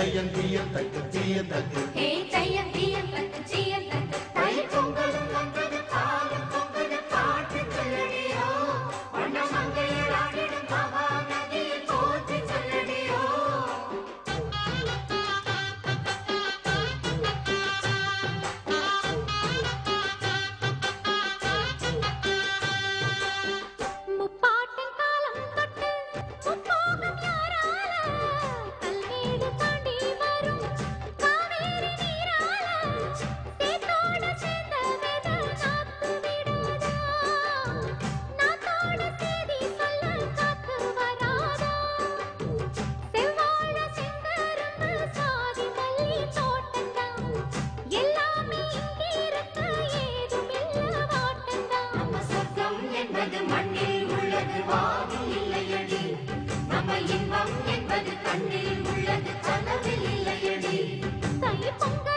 தையந்திய தக்கு தீய தக்கு ஹே தையந்திய தக்கு தீய தக்கு தை பொங்கலும் வந்தது காலம் பொங்கது பாட்டு சொல்லடியோ வண்ண மங்கையராடிடும் மகாநதியை போற்றி சொல்லடியோ மண்ணில் உள்ளது வானில் இல்லையடி நம்ம இன்பம் என்பது கண்ணில் உள்ளது கனவில் இல்லையடி தை பொங்கல்